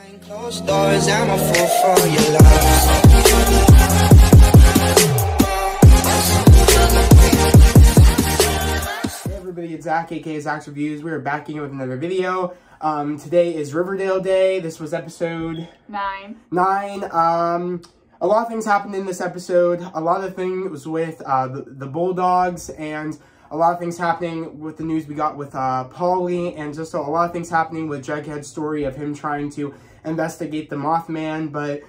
Closed doors, I'm a fool for your love. Hey everybody, it's Zach, aka Zach's Reviews. We're back again with another video. Today is Riverdale Day. This was episode 9. A lot of things happened in this episode. A lot of things with the Bulldogs, and a lot of things happening with the news we got with Polly, and just a lot of things happening with Jughead's story of him trying to investigate the Mothman. But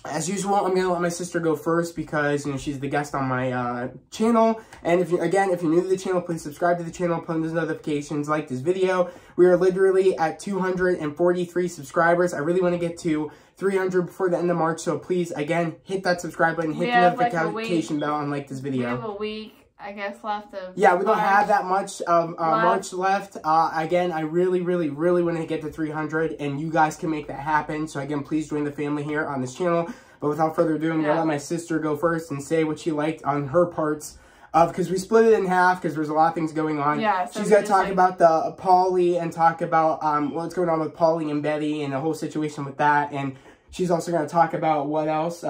as usual, I'm gonna let my sister go first because, you know, she's the guest on my channel. And if you're new to the channel, please subscribe to the channel, put on those notifications, like this video. We are literally at 243 subscribers. I really want to get to 300 before the end of March, so please, again, hit that subscribe button, hit the notification bell, and like this video. We have a week, I guess, left of Yeah, we don't have that much March left. Again, I really want to get to 300, and you guys can make that happen. So again, please join the family here on this channel. But without further ado, I'm going to let my sister go first and say what she liked on her parts of, because we split it in half because there's a lot of things going on. Yeah, so she's going to talk about the Polly and talk about what's going on with Polly and Betty and the whole situation with that. And she's also going to talk about what else,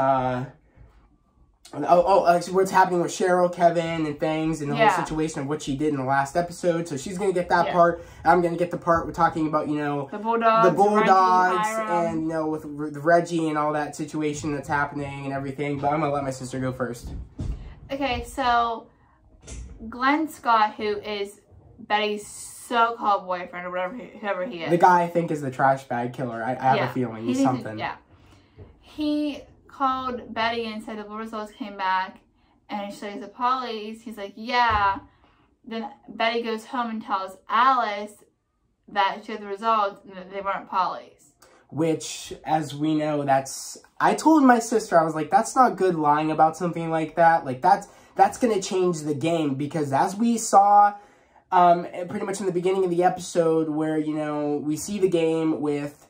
what's happening with Cheryl, Kevin, and things, and the whole situation of what she did in the last episode. So she's going to get that part. I'm going to get the part with talking about, you know, the Bulldogs and, you know, with Reggie and all that situation that's happening and everything. But I'm going to let my sister go first. Okay, so Glenn Scott, who is Betty's so-called boyfriend, or whoever he is. The guy I think is the trash bag killer. I have a feeling he's something. He called Betty and said the results came back, and she says the Polly's. He's like, yeah. Then Betty goes home and tells Alice that she had the results and that they weren't Polly's. Which, as we know, I told my sister, I was like, that's not good lying about something like that. Like, that's going to change the game, because as we saw pretty much in the beginning of the episode where, you know, we see the game with,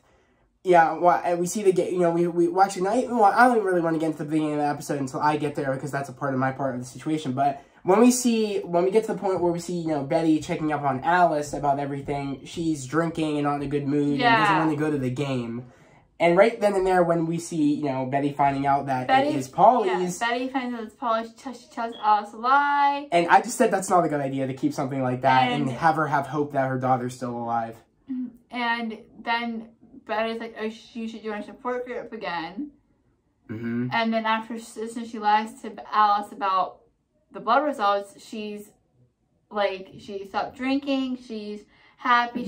we see the game, you know, we actually, I don't really want to get into the beginning of the episode until I get there, because that's a part of my part of the situation. But when we get to the point where we see, you know, Betty checking up on Alice about everything, she's drinking and not in a good mood and doesn't want to go to the game. And right then and there, when we see, you know, Betty finding out that it is Polly's. Yeah, Betty finds out it's Polly's. She tells Alice a lie. And I just said that's not a good idea to keep something like that and have her have hope that her daughter's still alive. And then Betty's like, oh, you should join a support group again. And then after she lies to Alice about the blood results, she's like, she stopped drinking, she's happy,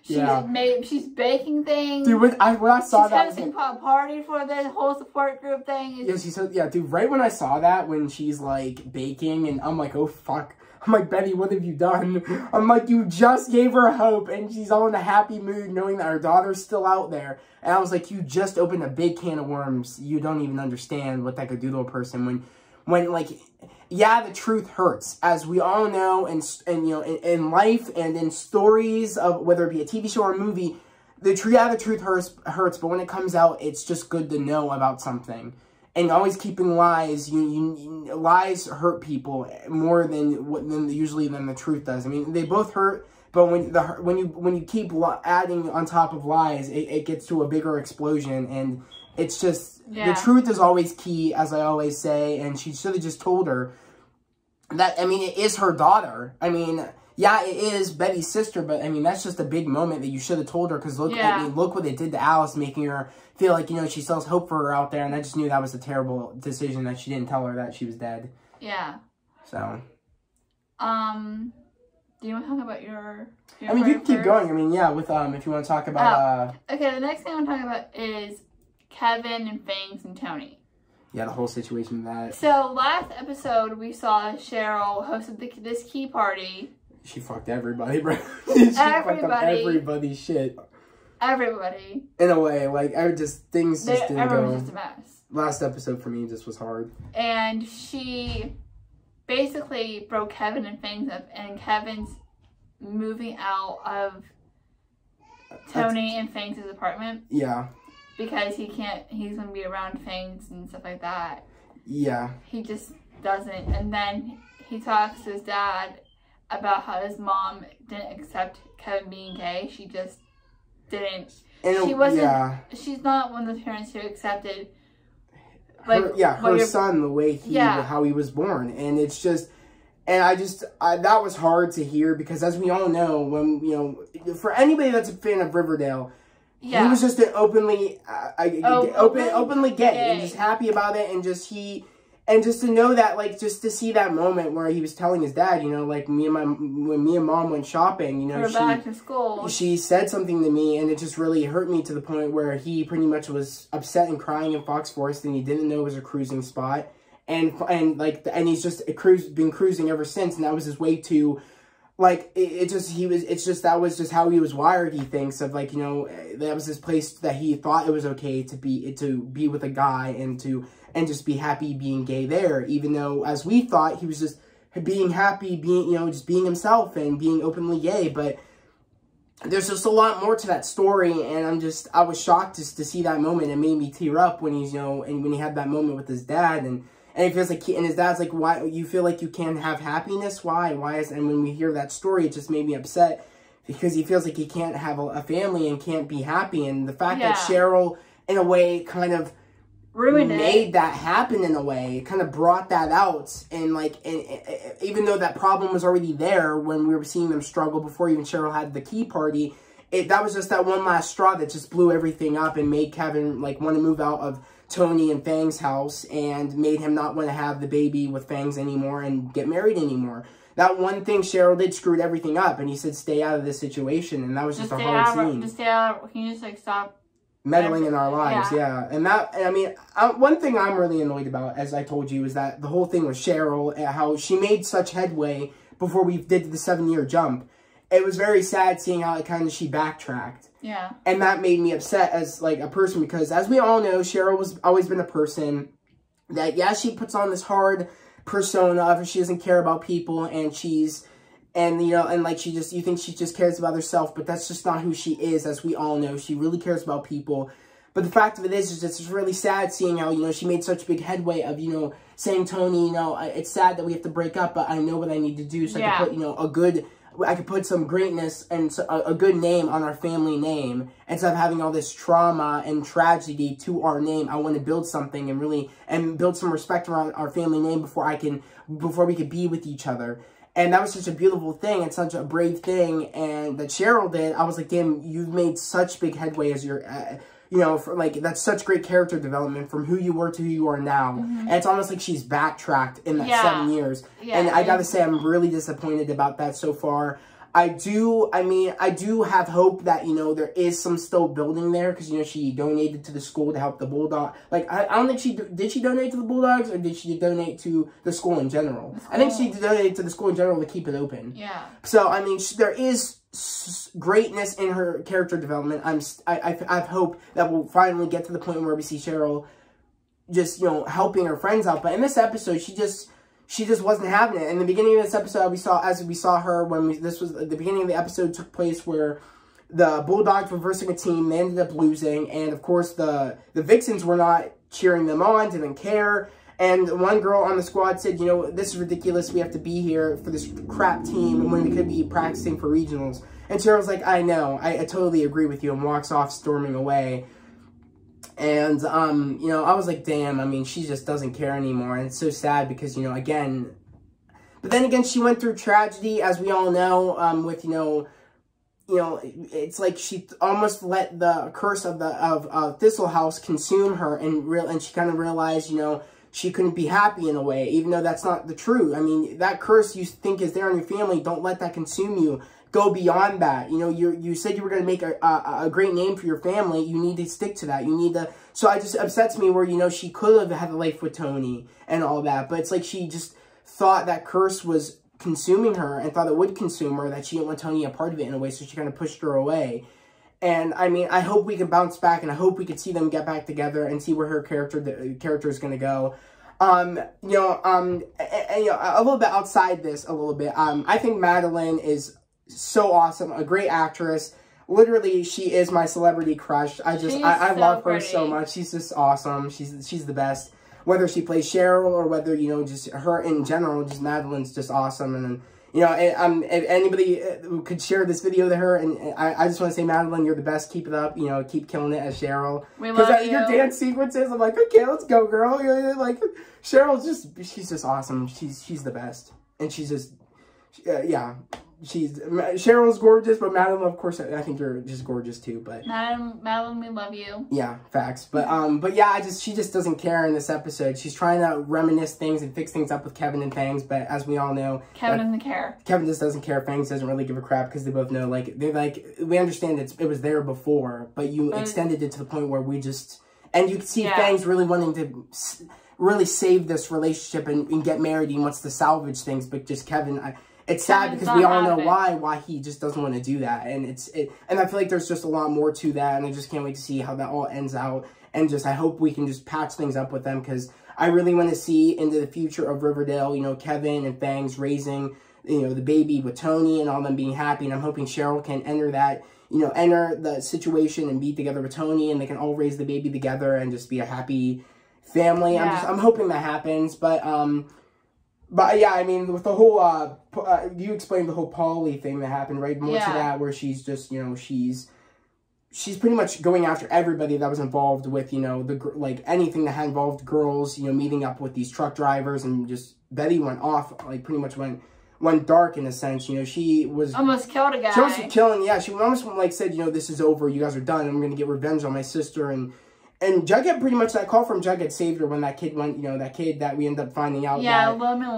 she's baking things. Dude, when I saw that, she's hosting a party for the whole support group thing. Dude, right when I saw that, when she's like baking, and I'm like, oh fuck. I'm like, Betty, what have you done? I'm like, you just gave her hope, and she's all in a happy mood knowing that her daughter's still out there. And I was like, you just opened a big can of worms. You don't even understand what that could do to a person when like, yeah, the truth hurts, as we all know, and you know, in life and in stories of whether it be a TV show or a movie, the truth hurts, but when it comes out, it's just good to know about something. And always keeping lies, lies hurt people more than usually the truth does. I mean, they both hurt, but when you keep adding on top of lies, it gets to a bigger explosion. And it's just, the truth is always key, as I always say. And she should have just told her that. I mean, it is her daughter. I mean, yeah, it is Betty's sister, but I mean, that's just a big moment that you should have told her, because look what it did to Alice, making her feel like, you know, she still has hope for her out there, and I just knew that was a terrible decision that she didn't tell her that she was dead. Yeah. So. Do you want to talk about your I mean, you can keep going. I mean, yeah, with, if you want to talk about, Okay, the next thing I'm talking about is Kevin and Fangs and Tony. Yeah, the whole situation with that. So, last episode, we saw Cheryl hosted this key party. She fucked everybody, bro. She fucked up everybody's shit. Everybody. In a way, like, things just didn't go. Everyone was just a mess. Last episode for me just was hard. And she basically broke Kevin and Fangs up, and Kevin's moving out of Tony and Fangs' apartment. Yeah. Because he's going to be around Fangs and stuff like that. Yeah. He just doesn't. And then he talks to his dad about how his mom didn't accept Kevin being gay. She just didn't. And she wasn't. Yeah. She's not one of the parents who accepted. Like, her son, the way how he was born, and it's just. And that was hard to hear because, as we all know, when, you know, for anybody that's a fan of Riverdale, he was just an openly gay and just happy about it, and just to know that, like, just to see that moment where he was telling his dad, you know, like, when me and mom went shopping, you know, back to school, she said something to me, and it just really hurt me to the point where he pretty much was upset and crying in Fox Forest, and he didn't know it was a cruising spot. And he's just been cruising ever since, and that was his way to, like, that was just how he was wired. He thinks of, like, you know, that was his place that he thought it was okay to be with a guy and just be happy being gay there, even though, as we thought, he was just being happy, just being himself and being openly gay. But there's just a lot more to that story, and I was shocked just to see that moment. It made me tear up when he's, you know, and when he had that moment with his dad, and it feels like and his dad's like, why you feel like you can't have happiness? Why is, and when we hear that story, it just made me upset because he feels like he can't have a family and can't be happy. And the fact that Cheryl, in a way, kind of made that happen in a way, it kind of brought that out. And, like, and even though that problem was already there when we were seeing them struggle before even Cheryl had the key party, that was just that one last straw that just blew everything up and made Kevin, like, want to move out of Tony and Fang's house, and made him not want to have the baby with Fangs anymore and get married anymore. That one thing Cheryl did screwed everything up, and he said, stay out of this situation, and that was just a hard scene. Just stay out. Can you just, like, stop meddling in our lives? Yeah. And I mean, one thing I'm really annoyed about, as I told you, is that the whole thing with Cheryl, how she made such headway before we did the 7-year jump. It was very sad seeing how she backtracked. Yeah. And that made me upset as, like, a person, because as we all know, Cheryl was always been a person that, she puts on this hard persona of she doesn't care about people, and you think she just cares about herself, but that's just not who she is. As we all know, she really cares about people. But the fact of it is it's really sad seeing how, you know, she made such big headway of, you know, saying, Tony, you know, it's sad that we have to break up, but I know what I need to do so I can put, you know, I could put some greatness and a good name on our family name. Instead of having all this trauma and tragedy to our name, I want to build something and build some respect around our family name before we could be with each other. And that was such a beautiful thing and such a brave thing, and that Cheryl did. I was like, damn, you've made such big headway as your, you know, that's such great character development from who you were to who you are now. And it's almost like she's backtracked in that 7 years. And I gotta say, I'm really disappointed about that so far. I do have hope that, you know, there is some still building there, because, you know, she donated to the school to help the Bulldog. Like, I don't think did she donate to the Bulldogs, or did she donate to the school in general? I think she donated to the school in general to keep it open. Yeah. So, I mean, there is greatness in her character development. I've hope that we'll finally get to the point where we see Cheryl just, you know, helping her friends out. But in this episode, she just wasn't having it. In the beginning of this episode, we saw her the beginning of the episode took place where the Bulldogs were versing a team. They ended up losing, and of course the Vixens were not cheering them on, didn't care. And one girl on the squad said, you know, this is ridiculous. We have to be here for this crap team when we could be practicing for regionals. And Cheryl's like, I know, I totally agree with you, and walks off storming away. And, you know, I was like, damn, I mean, she just doesn't care anymore. And it's so sad because, you know, again, but then again, she went through tragedy, as we all know, with, you know, it's like she almost let the curse of Thistle House consume her, and she kind of realized, you know, she couldn't be happy in a way, even though that's not the truth. I mean, that curse you think is there on your family, don't let that consume you. Go beyond that. You know, you said you were going to make a great name for your family. You need to stick to that. You need to... So it just upsets me where, you know, she could have had a life with Tony and all that, but it's like she just thought that curse was consuming her and thought it would consume her, that she didn't want Tony a part of it in a way, so she kind of pushed her away. And, I mean, I hope we can bounce back, and I hope we can see them get back together and see where her character is going to go. You know, a little bit outside this, I think Madeline is so awesome, a great actress. Literally, she is my celebrity crush. I love her so much. She's just awesome. She's the best. Whether she plays Cheryl or whether, you know, just her in general, just Madeline's just awesome. And You know, if anybody could share this video to her, and I just want to say, Madeline, you're the best. Keep it up. You know, keep killing it as Cheryl. We love you. Your dance sequences, I'm like, okay, let's go, girl. You're like, Cheryl's she's just awesome. She's the best, and she's just, yeah. Cheryl's gorgeous, but Madeline, of course, I think you're just gorgeous too. But Madeline, we love you. Yeah, facts. But yeah, she just doesn't care in this episode. She's trying to reminisce things and fix things up with Kevin and Fangs, but as we all know, Kevin doesn't care. Kevin just doesn't care. Fangs doesn't really give a crap because they both know, we understand it was there before, but you extended it to the point where we just, and you can see Fangs really wanting to really save this relationship and get married. He wants to salvage things, but just Kevin. It's sad because we all know why he just doesn't want to do that, and and I feel like there's just a lot more to that, and I just can't wait to see how that all ends out, and I hope we can just patch things up with them, because I really want to see into the future of Riverdale, you know, Kevin and Fangs raising, you know, the baby with Tony and all them being happy, and I'm hoping Cheryl can enter that, you know, enter the situation and be together with Tony, and they can all raise the baby together and just be a happy family. Yeah. I'm hoping that happens, But yeah, I mean, with the whole, you explained the whole Polly thing that happened, right? More to that, where she's just, you know, she's pretty much going after everybody that was involved with, you know, anything that had involved girls, you know, meeting up with these truck drivers, and just Betty went off, pretty much went dark in a sense. You know, she was almost killed a guy. She almost killing, yeah. She almost said, you know, this is over. You guys are done. I'm gonna get revenge on my sister. And Jughead, pretty much, that call from Jughead saved her when that kid went, you know, that kid that we ended up finding out. Yeah, Lerman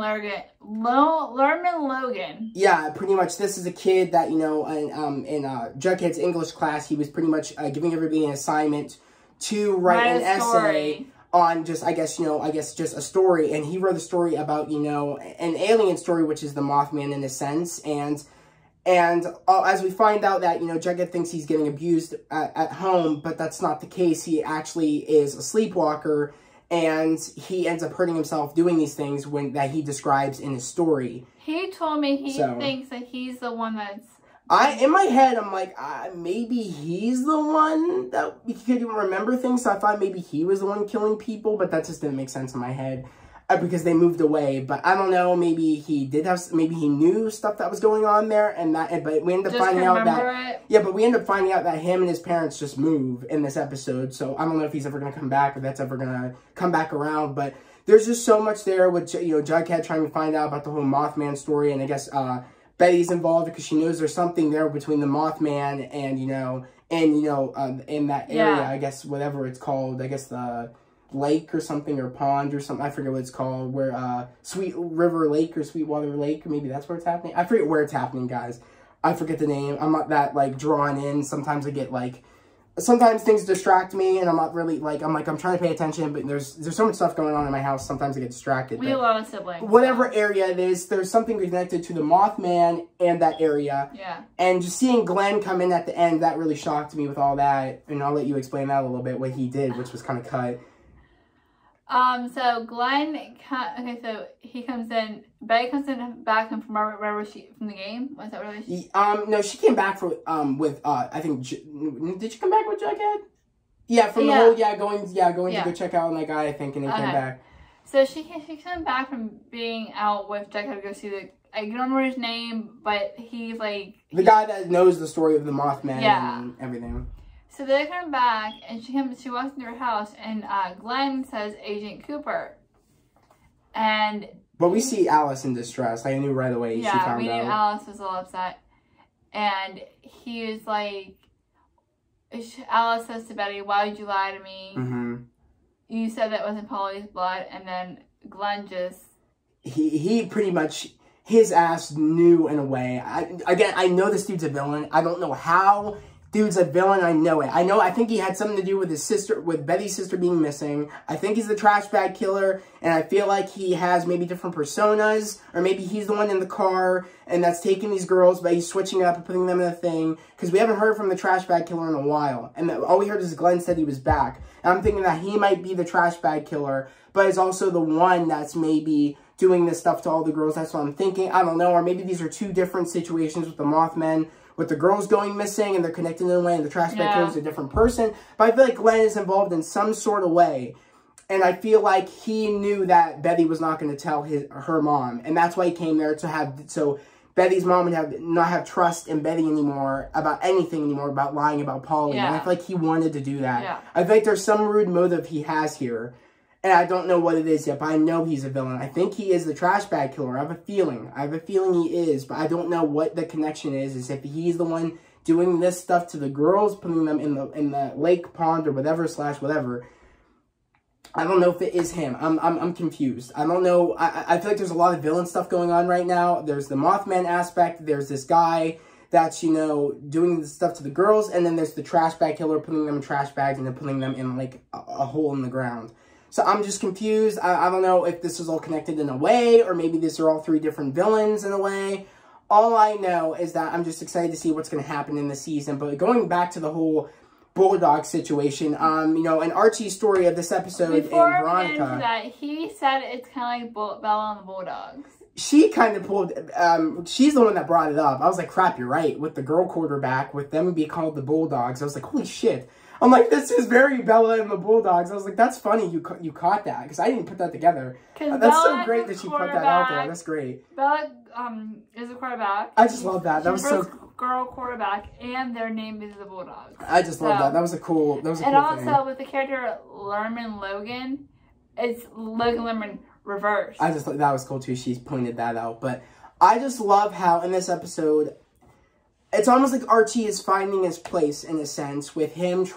Logan. Yeah, pretty much, this is a kid that, you know, in Jughead's English class, he was pretty much giving everybody an assignment to write an essay on just a story. And he wrote a story about, you know, an alien story, which is the Mothman in a sense. And as we find out that, you know, Jughead thinks he's getting abused at home, but that's not the case. He actually is a sleepwalker, and he ends up hurting himself doing these things that he describes in his story. He told me he thinks that he's the one that's... In my head, I'm like, maybe he's the one that he could even remember things, so I thought maybe he was the one killing people, but that just didn't make sense in my head. Because they moved away, but I don't know. Maybe he maybe he knew stuff that was going on there, but we ended up finding out that but we ended up finding out that him and his parents just move in this episode. So I don't know if he's ever gonna come back, or that's ever gonna come back around. But there's just so much there with, you know, Jughead trying to find out about the whole Mothman story, and I guess Betty's involved because she knows there's something there between the Mothman and in that area. I guess whatever it's called. I guess the lake or something, or pond or something, I forget what it's called, where Sweet River Lake or Sweetwater Lake, maybe that's where it's happening. I forget where it's happening, guys. I forget the name. I'm not that drawn in. Sometimes I get sometimes things distract me, and I'm not really I'm trying to pay attention, but there's so much stuff going on in my house. Sometimes I get distracted. We have a lot of siblings. Whatever area it is, there's something connected to the Mothman and that area. Yeah. And just seeing Glenn come in at the end, that really shocked me with all that. And I'll let you explain that a little bit, what he did, which was kind of cut. So Glenn, so he comes in, Betty comes in back from where was she, from the game? Was that really she? No, she came back with, I think, did she come back with Jughead? Yeah, from the whole, going to go check out on that guy, I think, and then came back. So she came back from being out with Jughead to go see I don't remember his name, but he's the guy that knows the story of the Mothman and everything. So they come back, and she walks into her house, and Glenn says, Agent Cooper. But we see Alice in distress. I knew right away she found out. Yeah, we knew Alice was a little upset. And he was like, Alice says to Betty, why would you lie to me? Mm-hmm. You said that wasn't Polly's blood. And then Glenn just... He pretty much... His ass knew in a way. I know this dude's a villain. I don't know how... Dude's a villain, I know it. I think he had something to do with his sister, with Betty's sister being missing. I think he's the trash bag killer, and I feel like he has maybe different personas, or maybe he's the one in the car, and that's taking these girls, but he's switching it up and putting them in a thing, because we haven't heard from the trash bag killer in a while, and all we heard is Glenn said he was back, and I'm thinking that he might be the trash bag killer, but is also the one that's maybe doing this stuff to all the girls. That's what I'm thinking. I don't know, or maybe these are two different situations with the Mothman, with the girls going missing, and they're connected in a way, and the trash bag killer is a different person. But I feel like Glenn is involved in some sort of way. And I feel like he knew that Betty was not going to tell her mom. And that's why he came there, to have... So Betty's mom would not have trust in Betty anymore about anything anymore, about lying about Polly. And I feel like he wanted to do that. Yeah. I feel like there's some rude motive he has here. And I don't know what it is yet, but I know he's a villain. I think he is the trash bag killer. I have a feeling. he is, but I don't know what the connection is if he's the one doing this stuff to the girls, putting them in the lake, pond, or whatever, /whatever. I don't know if it is him. I'm confused. I don't know. I feel like there's a lot of villain stuff going on right now. There's the Mothman aspect. There's this guy that's, you know, doing this stuff to the girls. And then there's the trash bag killer putting them in trash bags and then putting them in, like, a hole in the ground. So I'm just confused. I don't know if this is all connected in a way, or maybe these are all 3 different villains in a way. All I know is that I'm just excited to see what's going to happen in the season. But going back to the whole Bulldog situation, you know, an Archie story of this episode Before in Veronica. we get into that, he said it's kind of like Bella and the Bulldogs. She kind of pulled, she's the one that brought it up. I was like, crap, you're right. With the girl quarterback, with them being called the Bulldogs, I was like, holy shit. I'm like, this is very Bella and the Bulldogs. I was like, that's funny you caught that, because I didn't put that together. That's Bella so great that she put that out there. That's great. Bella is a quarterback. I just love that. That was so girl quarterback, and their name is the Bulldogs. I just love that. That was a cool. And also thing. With the character Lerman Logan, it's Logan Lerman reversed. I just thought that was cool too. She's pointed that out, but I just love how in this episode, it's almost like Archie is finding his place in a sense with him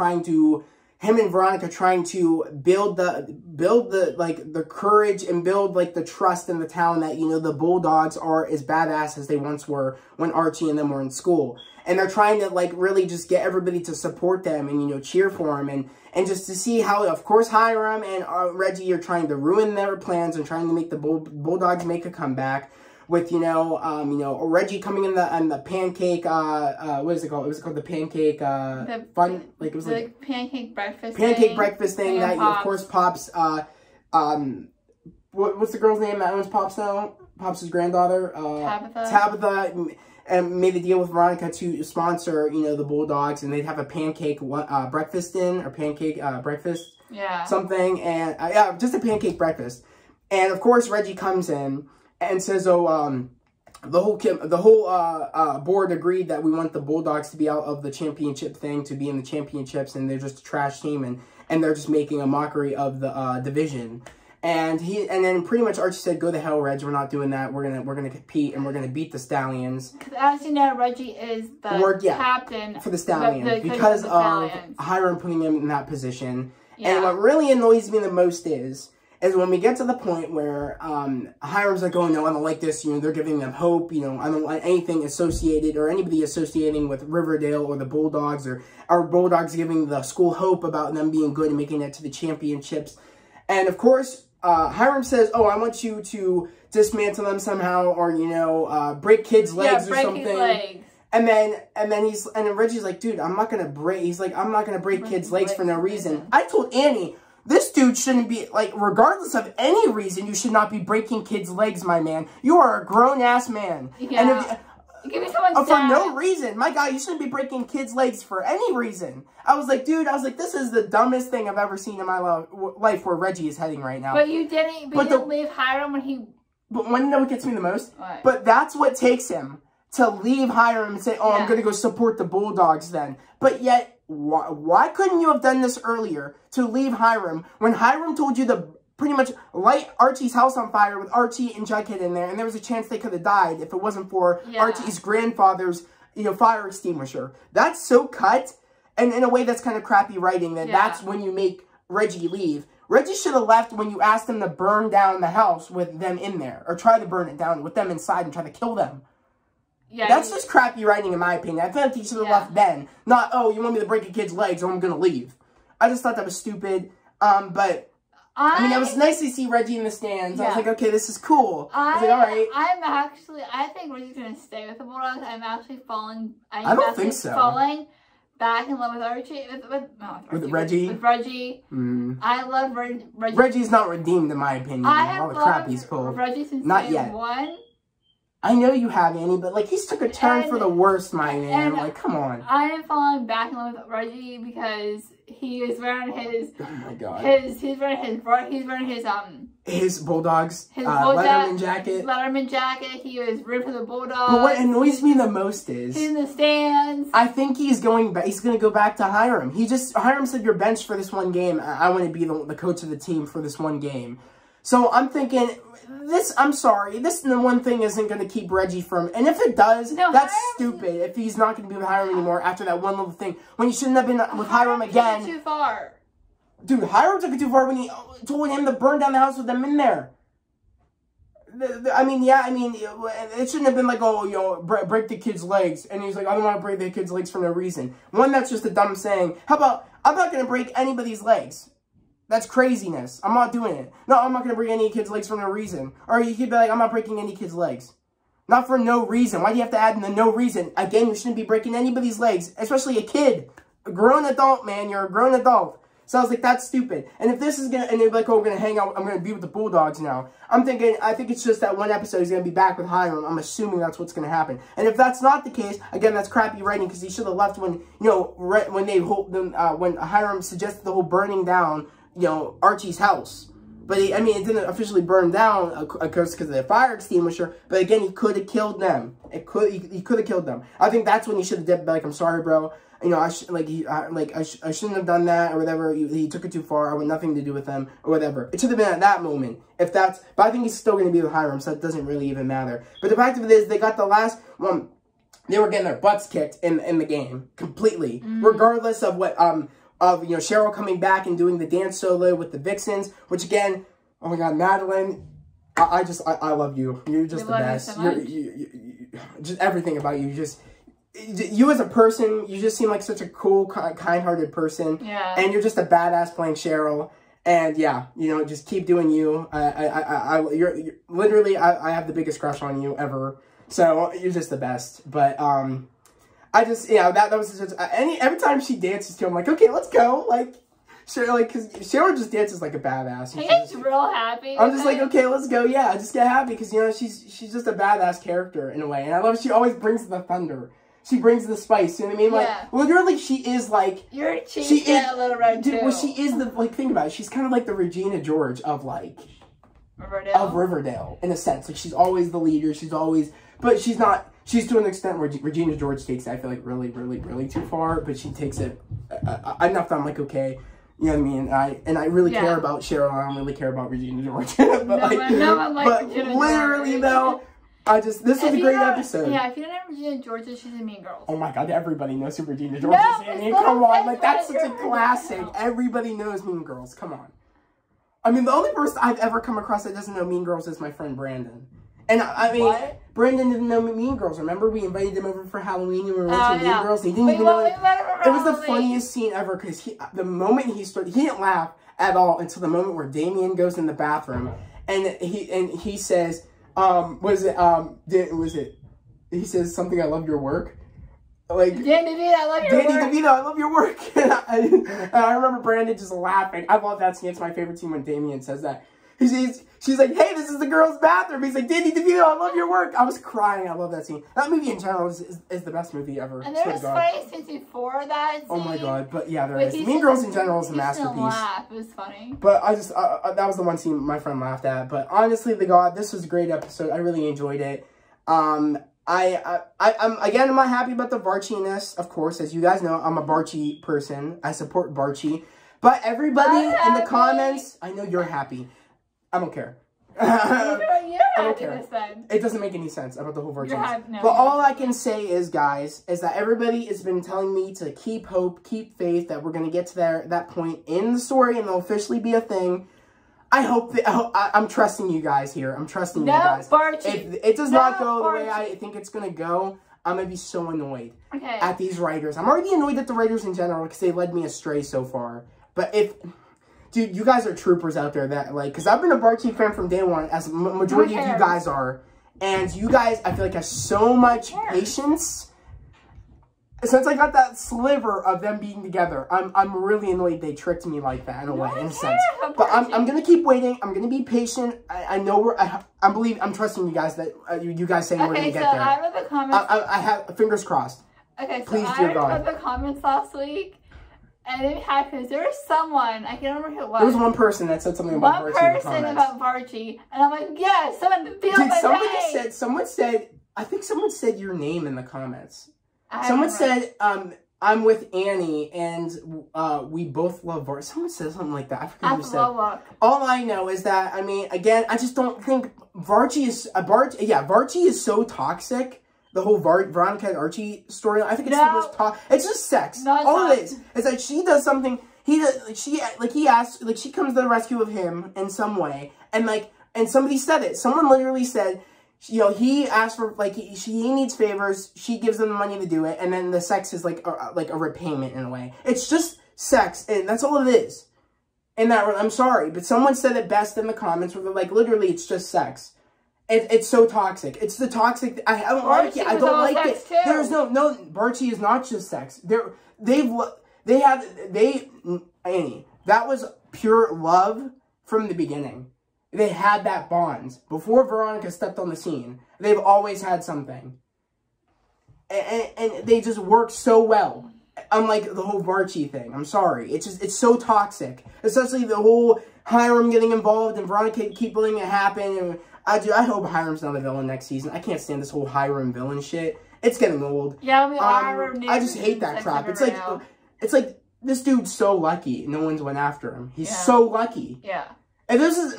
and Veronica trying to build the courage and build like the trust in the town that, you know, the Bulldogs are as badass as they once were when Archie and them were in school. And they're trying to like really just get everybody to support them and, you know, cheer for them and just to see how, of course, Hiram and Reggie are trying to ruin their plans and trying to make the Bulldogs make a comeback. With, you know, Reggie coming in the pancake, what is it called? It was called the pancake, it was like pancake breakfast thing that, of course, Pops, what's the girl's name that owns Pops now? Pops' granddaughter, Tabitha, and made a deal with Veronica to sponsor, you know, the Bulldogs, and they'd have a pancake breakfast breakfast, something, and, yeah, just a pancake breakfast. And, of course, Reggie comes in and says, oh, the whole board agreed that we want the Bulldogs to be out of the championship thing, to be in the championships, and they're just a trash team, and they're just making a mockery of the division. And then pretty much Archie said, "Go to hell, Reg. We're not doing that. We're gonna compete, and we're gonna beat the Stallions." Because as you know, Reggie is the captain for the Stallions because of Hiram putting him in that position. Yeah. And what really annoys me the most is when we get to the point where Hiram's like, "Oh no, I don't like this. You know, they're giving them hope. You know, I don't want anything associated or anybody associating with Riverdale or the Bulldogs or our Bulldogs giving the school hope about them being good and making it to the championships." And of course, Hiram says, "Oh, I want you to dismantle them somehow, or you know, break kids' legs or something." His legs. And then Reggie's like, "Dude, I'm not gonna break." He's like, "I'm not gonna break kids' legs for no reason." I told Annie, this dude shouldn't be, like, regardless of any reason, you should not be breaking kids' legs, my man. You are a grown-ass man. Yeah. And for no reason. My God, you shouldn't be breaking kids' legs for any reason. I was like, dude, this is the dumbest thing I've ever seen in my life where Reggie is heading right now. But you didn't leave Hiram when he... But when you know what gets me the most? What? But that's what takes him to leave Hiram and say, "Oh, yeah, I'm going to go support the Bulldogs then." But yet... Why couldn't you have done this earlier to leave Hiram when Hiram told you to pretty much light Archie's house on fire with Archie and Jughead in there, and there was a chance they could have died if it wasn't for Archie's grandfather's, you know, fire extinguisher? That's so cut, and in a way that's kind of crappy writing that that's when you make Reggie leave. Reggie should have left when you asked him to burn down the house with them in there, or try to burn it down with them inside and try to kill them. Yeah, that's just crappy writing, in my opinion. I feel like he should have left then. Not, "Oh, you want me to break a kid's legs, or I'm going to leave." I just thought that was stupid. But, I mean, it was nice to see Reggie in the stands. I was like, okay, this is cool. I was like, all right. I think Reggie's going to stay with the Bulldogs. I'm actually falling. I don't think so. Falling back in love with Archie. With Reggie. With Reggie. Mm. I love Reggie. Reggie's not redeemed, in my opinion. All the crap he's pulled. Reggie since not yet. One. I know you have, Annie, but, like, he's took a turn for the worst, my man. Like, come on. I am falling back in love with Reggie because he is wearing his... Oh, my God. He's wearing his His Bulldogs, Letterman jacket. Letterman jacket. He was rooting for the Bulldogs. But what annoys me the most is... He's in the stands. I think he's going back. He's going to go back to Hiram. Hiram said, you're benched for this one game. I want to be the coach of the team for this one game. So I'm thinking, I'm sorry. This one thing isn't going to keep Reggie from... And if it does, that's stupid. If he's not going to be with Hiram anymore after that one little thing. When he shouldn't have been with Hiram again. Too far. Dude, Hiram took it too far when he told him to burn down the house with them in there. It shouldn't have been like, oh, yo, break the kid's legs. And he's like, I don't want to break the kid's legs for no reason. One, that's just a dumb saying. How about, I'm not going to break anybody's legs. That's craziness. I'm not doing it. No, I'm not going to break any kid's legs for no reason. Or you could be like, I'm not breaking any kid's legs. Not for no reason. Why do you have to add in the no reason? Again, you shouldn't be breaking anybody's legs, especially a kid. A grown adult, man. You're a grown adult. So I was like, that's stupid. And if this is going to, and they're like, oh, we're going to hang out, I'm going to be with the Bulldogs now. I think it's just that one episode he's going to be back with Hiram. I'm assuming that's what's going to happen. And if that's not the case, again, that's crappy writing because he should have left when, when Hiram suggested the whole burning down, Archie's house. But, it didn't officially burn down, of course, because of the fire extinguisher. But again, he could have killed them. He could have killed them. I think that's when he should have dipped, like, I'm sorry, bro. I shouldn't have done that or whatever. He took it too far. I want nothing to do with them or whatever. It should have been at that moment. But I think he's still going to be with Hiram, so it doesn't really even matter. But the fact of it is, they got the last one. They were getting their butts kicked in the game completely, regardless of what Cheryl coming back and doing the dance solo with the Vixens, which again, oh my God, Madeline, I love you. You're just the best. So just everything about you, you as a person, you just seem like such a cool, kind-hearted person. Yeah. And you're just a badass playing Cheryl. And yeah, just keep doing you. You're literally, I have the biggest crush on you ever. So you're just the best. But that was just every time she dances to him, like, okay, let's go. Like Cheryl, because Cheryl just dances like a badass. He gets real happy. I'm just like, okay, let's go. Yeah, just get happy because she's just a badass character in a way, and I love she always brings the thunder. She brings the spice, you know what I mean? Like, literally, she is like... Your cheeks get a little red, too. Well, she is the... Like, think about it. She's kind of like the Regina George of, like... Riverdale? Of Riverdale, in a sense. Like, she's always the leader. She's always... But she's not... She's to an extent where Regina George takes it, I feel like, really, really, really too far. But she takes it enough that I'm like, okay... You know what I mean? And I really care about Cheryl. I don't really care about Regina George. But no one likes Regina George. Literally, though... this was a great episode. Yeah, if you don't know Regina George, she's in Mean Girls. Oh my God, everybody knows who Regina George is. I mean, come on, like, that's such a classic. Everybody knows Mean Girls, come on. I mean, the only person I've ever come across that doesn't know Mean Girls is my friend Brandon. And Brandon didn't know Mean Girls. Remember, we invited him over for Halloween and we were watching Mean Girls. He didn't even know it. It was the funniest scene ever because the moment he started, he didn't laugh at all until the moment where Damien goes in the bathroom and he says... he says something, I love your work. Like, Danny DeVito, I love your work. Danny DeVito, I love your work. And I remember Brandon just laughing. I love that scene. It's my favorite scene when Damien says that. She's like, hey, this is the girls' bathroom. He's like, Danny DeVito, I love your work. I was crying. I love that scene. That movie in general is the best movie ever. And there was funny scenes before that scene. Oh my God. But yeah, there is. Mean Girls in general is a masterpiece. Laugh. It was funny. But I just, that was the one scene my friend laughed at. But honestly, this was a great episode. I really enjoyed it. I'm not happy about the Barchiness, of course. As you guys know, I'm a Barchi person. I support Barchi. But everybody in the comments, I know you're happy. I don't care. I don't care. It doesn't make any sense about the whole Barchiness. But all I can say is, guys, is that everybody has been telling me to keep hope, keep faith, that we're going to get to that point in the story and it'll officially be a thing. I hope that, I'm trusting you guys here. I'm trusting you guys. Barchi. If it does not go the way I think it's going to go, I'm going to be so annoyed at these writers. I'm already annoyed at the writers in general because they led me astray so far. But dude, you guys are troopers out there that, like, because I've been a Barchi fan from day one, as majority of you guys are. And you guys, I feel like, have so much patience. Since I got that sliver of them being together, I'm really annoyed they tricked me like that in a way, in a sense. But I'm gonna keep waiting. I'm gonna be patient. I know I'm trusting you guys that you guys saying we're gonna get there. I read the comments. I have fingers crossed. Okay, so please, I read the comments last week, And it made me happy because there was someone, I can't remember who it was. There was one person that said something about Varchi in the comments. One person about Varchi. And I'm like, yes, someone feels my day. Someone said, I think someone said your name in the comments. Someone said, I'm with Annie and we both love Varchi. Someone said something like that. I forget who said. All I know is that, I mean, again, I just don't think Varchi is, Varchi is so toxic. The whole Veronica and Archie story, I think it's the most it's just sex. All it is that she does something. She comes to the rescue of him in some way, and somebody said it. Someone literally said, you know, he asked for he needs favors. She gives him the money to do it, and then the sex is like a repayment in a way. It's just sex, and that's all it is. And that I'm sorry, but someone said it best in the comments where they're like, literally, it's just sex. It's so toxic. It's the toxic. I don't like it. I don't like it. Too. There's no. Varchi is not just sex. Annie, that was pure love from the beginning. They had that bond before Veronica stepped on the scene. They've always had something, and they just work so well. Unlike the whole Varchi thing. I'm sorry. It's so toxic. Especially the whole Hiram getting involved and Veronica keep letting it happen. And I hope Hiram's not a villain next season. I can't stand this whole Hiram villain shit. It's getting old. Yeah, I just hate that crap. It's like this dude's so lucky. No one's went after him. He's so lucky. Yeah. And it just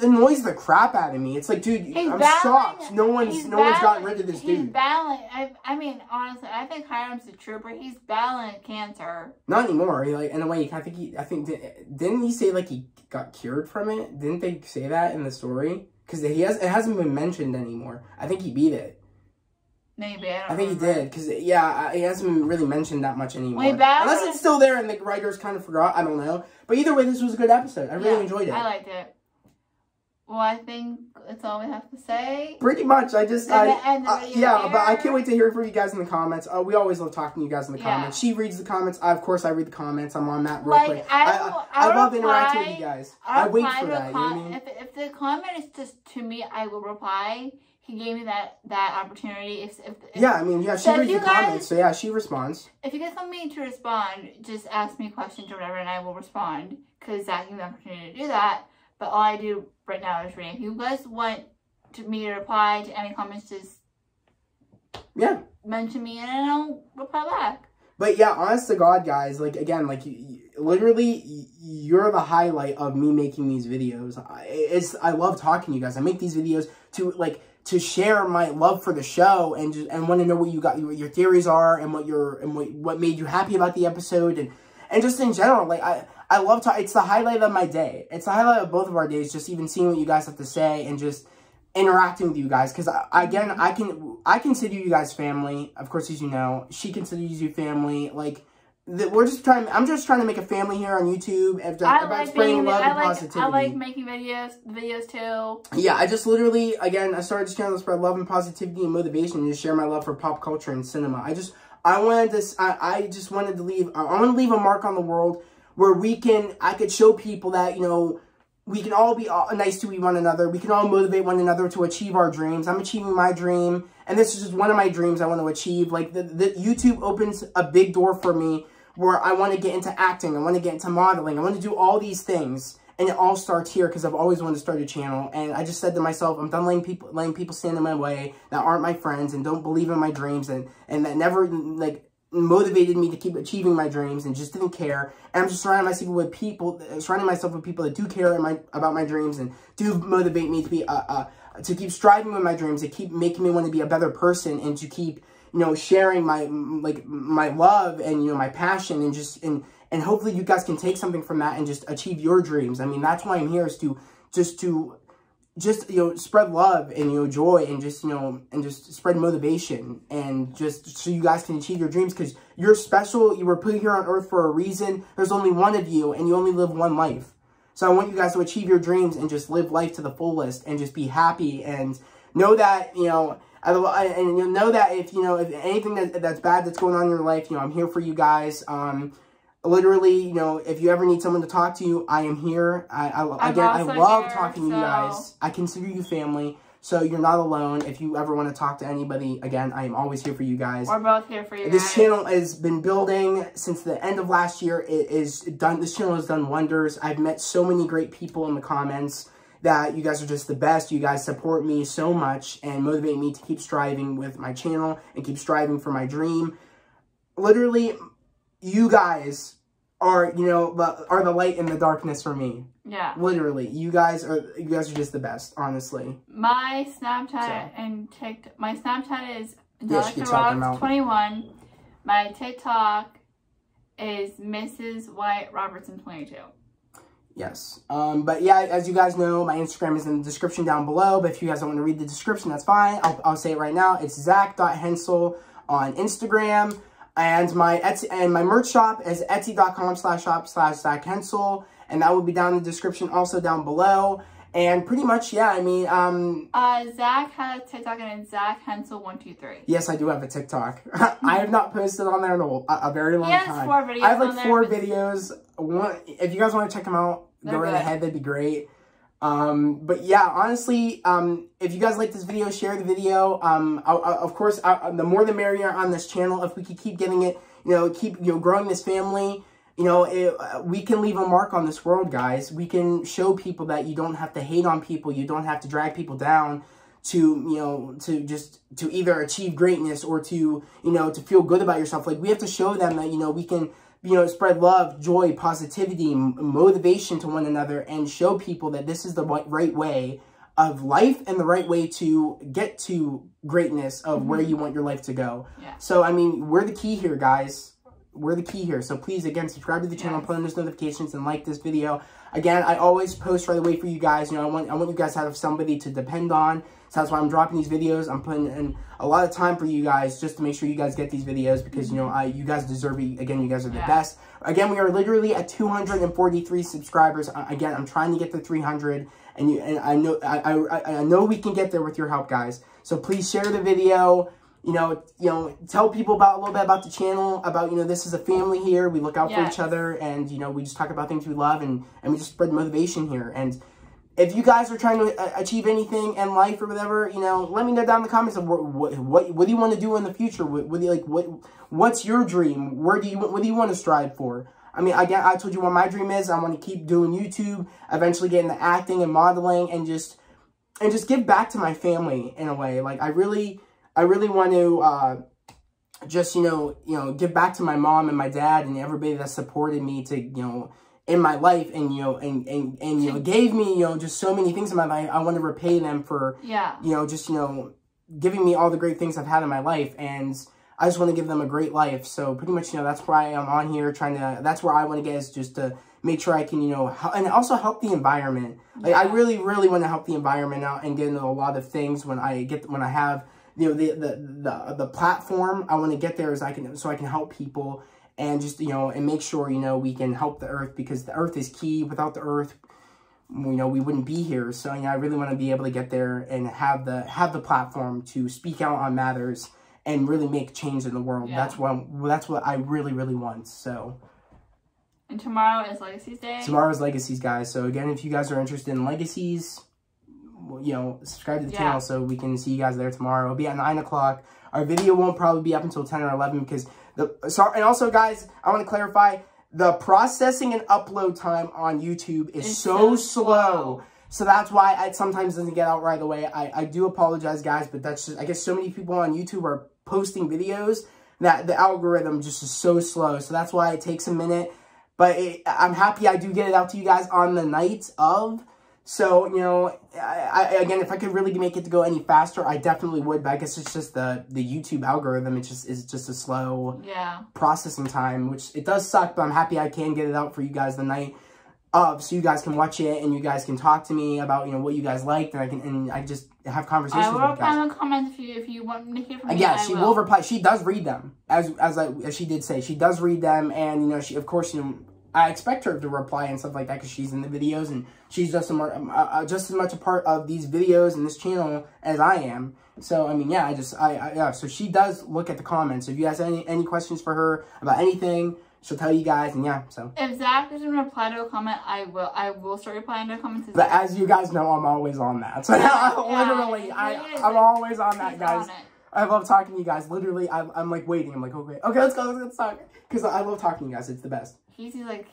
annoys the crap out of me. It's like, dude, I'm shocked. No one's gotten rid of this dude. He's battling. I mean, honestly, I think Hiram's a trooper. He's battling cancer. Not anymore. In a way, I think didn't he say he got cured from it? Didn't they say that in the story? Because it hasn't been mentioned anymore. I think he beat it. Maybe, I think he did, because, it hasn't been really mentioned that much anymore. Unless it's still there and the writers kind of forgot, I don't know. But either way, this was a good episode. I really enjoyed it. I liked it. Well, I think that's all we have to say. Pretty much. But I can't wait to hear from you guys in the comments. We always love talking to you guys in the comments. She reads the comments. Of course, I read the comments. I'm on that real quick. I love interacting with you guys. I wait for that. You know what I mean? If the comment is just to me, I will reply. He gave me that opportunity. She reads the comments, so she responds. If you guys want me to respond, just ask me questions or whatever, and I will respond, because that gives me the opportunity to do that. But all I do right now is read. If you guys want me to reply to any comments, just mention me, and I'll reply back. But yeah, honest to God, guys, literally, you're the highlight of me making these videos. I love talking to you guys. I make these videos to share my love for the show and want to know what your theories are and what made you happy about the episode and just in general. I love it's the highlight of my day. It's the highlight of both of our days. Just even seeing what you guys have to say and just interacting with you guys. Because I consider you guys family. Of course, as you know, she considers you family. I'm just trying to make a family here on YouTube. About spreading love and positivity. I like making videos too. Yeah, I just literally, again, I started this channel to spread love and positivity and motivation and just share my love for pop culture and cinema. I want to leave a mark on the world where I could show people that, we can all be nice to one another. We can all motivate one another to achieve our dreams. I'm achieving my dream, and this is just one of my dreams I want to achieve. The YouTube opens a big door for me where I want to get into acting. I want to get into modeling. I want to do all these things, and it all starts here because I've always wanted to start a channel. And I just said to myself, I'm done letting people stand in my way that aren't my friends and don't believe in my dreams and that never motivated me to keep achieving my dreams and just didn't care. And I'm just surrounding myself with people that do care about my dreams and do motivate me to be to keep striving with my dreams, to keep making me want to be a better person, and to keep sharing my love and my passion, and hopefully you guys can take something from that and just achieve your dreams. I mean, that's why I'm here, is to spread love and joy and just spread motivation, and just so you guys can achieve your dreams, because you're special. You were put here on earth for a reason. There's only one of you, and you only live one life. So I want you guys to achieve your dreams and just live life to the fullest and just be happy, and know that and you'll know that if anything that's bad that's going on in your life, I'm here for you guys. Literally, if you ever need someone to talk to, I am here. I love talking to you guys. I consider you family. So you're not alone. If you ever want to talk to anybody, again, I am always here for you guys. We're both here for you This guys. channel has been building since the end of last year. This channel has done wonders. I've met so many great people in the comments that you guys are just the best. You guys support me so much and motivate me to keep striving with my channel and keep striving for my dream. Literally, you guys are, are the light in the darkness for me. Yeah. Literally, you guys are just the best, honestly. My Snapchat and TikTok. My Snapchat is DrRox21. My TikTok is Mrs. White Robertson 22. Yes. But yeah, as you guys know, my Instagram is in the description down below. But if you guys don't want to read the description, that's fine. I'll say it right now. It's Zach.Hensel on Instagram. And my Etsy and my merch shop is etsy.com/shop/ZachHensel. And that will be down in the description also down below. And pretty much, yeah, I mean, Zach has TikTok and it's ZachHensel123. Yes, I do have a TikTok. I have not posted on there in a very long time. 4 videos. I have like 4 videos. If you guys want to check them out, go right ahead. That'd be great. But yeah, honestly, if you guys like this video, share the video. Of course, the more the merrier on this channel. If we could keep getting it, keep growing this family. We can leave a mark on this world, guys. We can show people that you don't have to hate on people. You don't have to drag people down to either achieve greatness or to feel good about yourself. Like, we have to show them that, we can, spread love, joy, positivity, motivation to one another and show people that this is the right way of life and the right way to get to greatness of where you want your life to go. Yeah. So, I mean, we're the key here, guys. We're the key here. So please, again, subscribe to the channel, put on those notifications, and like this video. Again, I always post right away for you guys. I want you guys to have somebody to depend on. So that's why I'm dropping these videos. I'm putting in a lot of time for you guys just to make sure you guys get these videos because, you guys deserve it. Again, you guys are the best. Again, we are literally at 243 subscribers. Again, I'm trying to get to 300, and I know we can get there with your help, guys. So please share the video. Tell people a little bit about the channel, about, this is a family here. We look out for each other and, we just talk about things we love and we just spread motivation here. And if you guys are trying to achieve anything in life or whatever, let me know down in the comments of what do you want to do in the future? What's your dream? What do you want to strive for? I mean, again, I told you what my dream is. I want to keep doing YouTube, eventually get into acting and modeling and just give back to my family in a way. Like, I really want to just, give back to my mom and my dad and everybody that supported me to, in my life and, gave me, just so many things in my life. I want to repay them for, giving me all the great things I've had in my life. And I just want to give them a great life. So pretty much, that's why I'm on here that's where I want to get, is just to make sure I can, and also help the environment. Like, I really, really want to help the environment out and get into a lot of things when I have the platform. I want to get there so I can help people and just, and make sure, we can help the earth, because the earth is key. Without the earth, we wouldn't be here. So, I really want to be able to get there and have the platform to speak out on matters and really make change in the world. Yeah. That's what I really, really want. So. And tomorrow is Legacies Day. Tomorrow is Legacies, guys. So again, if you guys are interested in Legacies, subscribe to the channel so we can see you guys there tomorrow. It'll be at 9 o'clock. Our video won't probably be up until 10 or 11 because and also, guys, I want to clarify, the processing and upload time on YouTube is so slow. So that's why it sometimes doesn't get out right away. I do apologize, guys, but that's just, I guess so many people on YouTube are posting videos that the algorithm just is so slow. So that's why it takes a minute. But I'm happy I do get it out to you guys on the night of. So, again, if I could really make it to go any faster, I definitely would. But I guess it's just the YouTube algorithm. It's just a slow processing time, which it does suck. But I'm happy I can get it out for you guys the night of, so you guys can watch it and you guys can talk to me about what you guys liked, and I just have conversations with you guys. I will reply in the comments if you want me to hear from me. Yeah, she will reply. She does read them, as she did say. She does read them, and she, of course, I expect her to reply and stuff like that because she's in the videos and she's just as much a part of these videos and this channel as I am. So, I mean, yeah, so she does look at the comments. If you guys have any questions for her about anything, she'll tell you guys, and yeah, so. If Zach doesn't reply to a comment, I will start replying to comments. But as you guys know, I'm always on that. So literally, I'm always on that, guys. I love talking to you guys. Literally, I'm like waiting. I'm like, okay, let's go, let's talk. Because I love talking to you guys. It's the best. He's to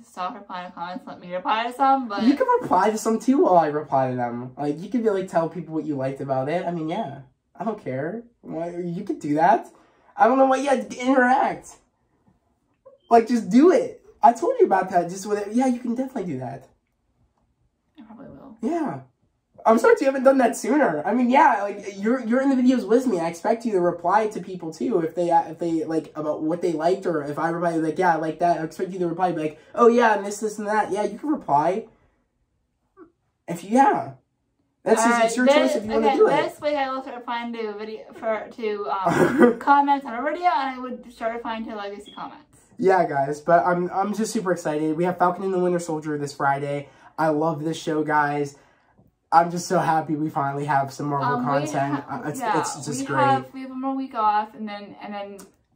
stop replying to comments, let me reply to some, but... You can reply to some too while I reply to them. Like, you can be like, tell people what you liked about it. I mean, yeah. I don't care. You could do that. I don't know why you had to interact. Like, just do it. I told you about that. Just with it. Yeah, you can definitely do that. I probably will. Yeah. I'm sorry you haven't done that sooner. I mean, yeah, like, you're in the videos with me. I expect you to reply to people, too, if they like, about what they liked, or if I reply, like, yeah, I like that, I expect you to reply, be like, oh, yeah, and this, and that. Yeah, you can reply. That's it's your choice if you want to do it. This week I will start replying to comments on a video, and I would start replying to legacy comments. Yeah, guys, but I'm just super excited. We have Falcon and the Winter Soldier this Friday. I love this show, guys. I'm just so happy we finally have some Marvel content. It's just great. We have 1 more week off, and then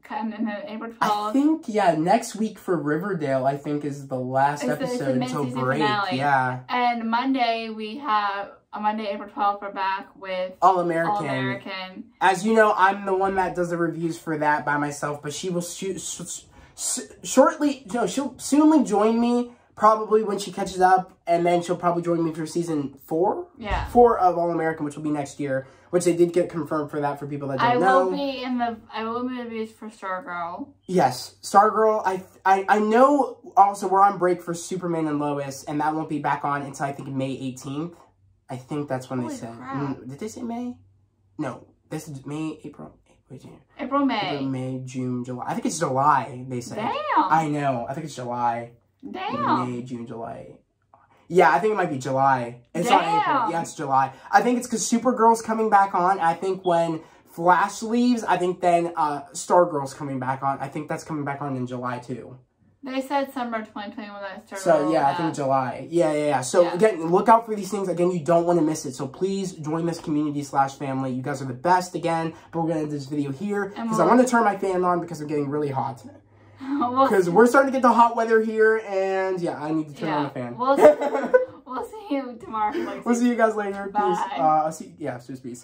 April 12th. I think, yeah, next week for Riverdale, I think, is the last episode until break. Finale. Yeah. And Monday, April 12th, we're back with All American. As you know, I'm the one that does the reviews for that by myself, but she will she'll soonly join me. Probably when she catches up, and then she'll probably join me for season 4? Yeah. 4 of All American, which will be next year, which they did get confirmed for that for people that don't know. I will be in the reviews for Stargirl. Yes. Stargirl, I know also we're on break for Superman and Lois, and that won't be back on until I think May 18th. I think that's when they said. Did they say May? No. This is May, April. April, May, June, July. I think it's July, they said. Damn. I know. I think it's July. Damn. May, June, July. Yeah, I think it might be July. It's not April. Yeah, it's July. I think it's because Supergirl's coming back on. I think when Flash leaves, I think then Stargirl's coming back on. I think that's coming back on in July, too. They said summer 2021 that Stargirl. So, yeah, I think July. Yeah. So, again, look out for these things. Again, you don't want to miss it. So, please join this community/family. You guys are the best, again. But we're going to end this video here because I want to turn my fan on because I'm getting really hot. Because we're starting to get the hot weather here, and yeah, I need to turn on the fan. We'll see you tomorrow. We'll see you guys later. Bye. Peace. Just peace.